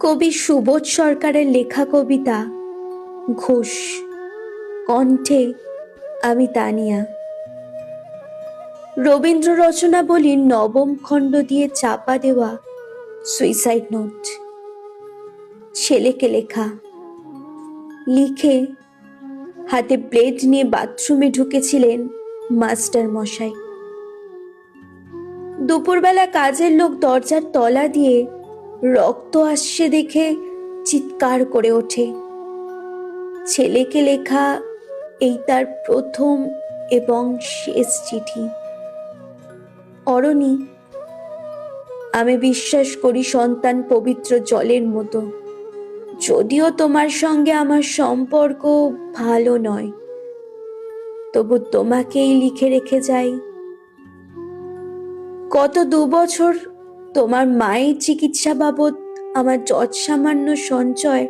কবি সুবোধ সরকারের লেখা কবিতা ঘোষ, কণ্ঠে আমি তানিয়া। রবীন্দ্র রচনাবলীর নবম খণ্ড দিয়ে চাপা দেওয়া সুইসাইড নোট। ছেলেকে লেখা। লিখে হাতে ব্লেড নিয়ে বাথরুমে ঢুকেছিলেন মাস্টার মশাই। দুপুরবেলা কাজের লোক দরজার তলা দিয়ে রক্ত আসছে দেখে চিৎকার করে ওঠে। ছেলেকে লেখা এই তার প্রথম এবং শেষ চিঠি। অরণি, আমি বিশ্বাস করি সন্তান পবিত্র জলের মতো। যদিও তোমার সঙ্গে আমার সম্পর্ক ভালো নয়, তবু তোমাকেই লিখে রেখে যাই। গত 2 বছর তোমার মায়ের চিকিৎসা বাবদ আমার যৎসামান্য সঞ্চয়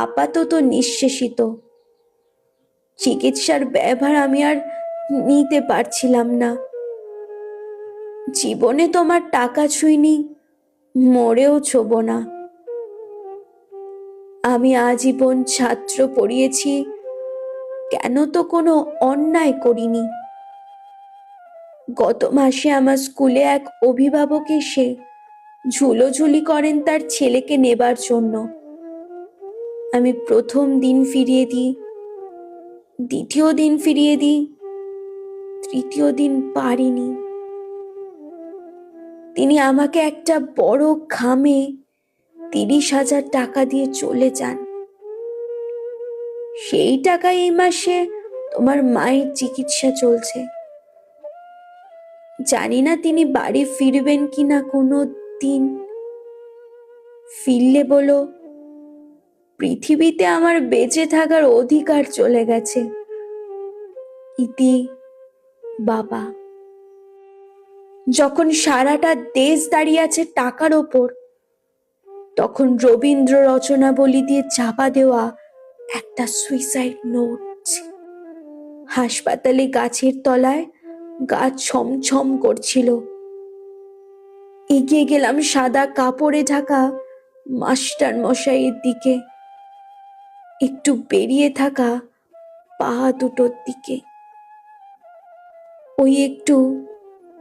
আপাতত নিঃশেষিত। চিকিৎসার ব্যয়ভার আমি আর নিতে পারছিলাম না। জীবনে তোমার টাকা ছুঁইনি, মরেও ছোব না। আমি আজীবন ছাত্র পড়িয়েছি, কেন তো কোনো অন্যায় করিনি। গত মাসে আমার স্কুলে এক অভিভাবক এসে ঝুলোঝুলি করেন তার ছেলেকে নেবার জন্য। আমি প্রথম দিন ফিরিয়ে দিই, দ্বিতীয় দিন ফিরিয়ে দিই, তৃতীয় দিন পারিনি। তিনি আমাকে একটা বড় খামে 30,000 টাকা দিয়ে চলে যান। সেই টাকায় এই মাসে তোমার মায়ের চিকিৎসা চলছে। জানি না তিনি বাড়ি ফিরবেন কিনা কোনো দিন। ফিরলে বলো, পৃথিবীতে আমার বেঁচে থাকার অধিকার চলে গেছে। ইতি, বাবা। যখন সারাটা দেশ দাঁড়িয়ে আছে টাকার ওপর, তখন রবীন্দ্র রচনাবলী দিয়ে চাপা দেওয়া একটা সুইসাইড নোট। হাসপাতালে গাছের তলায় গা ছমছম করছিল। এগিয়ে গেলাম সাদা কাপড়ে ঢাকা মাস্টার মশাইয়ের দিকে, একটু বেরিয়ে থাকা পা দুটোর দিকে। ওই একটু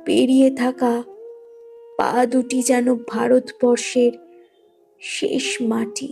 বেরিয়ে থাকা পা দুটি যেন ভারতবর্ষের শেষ মাটি।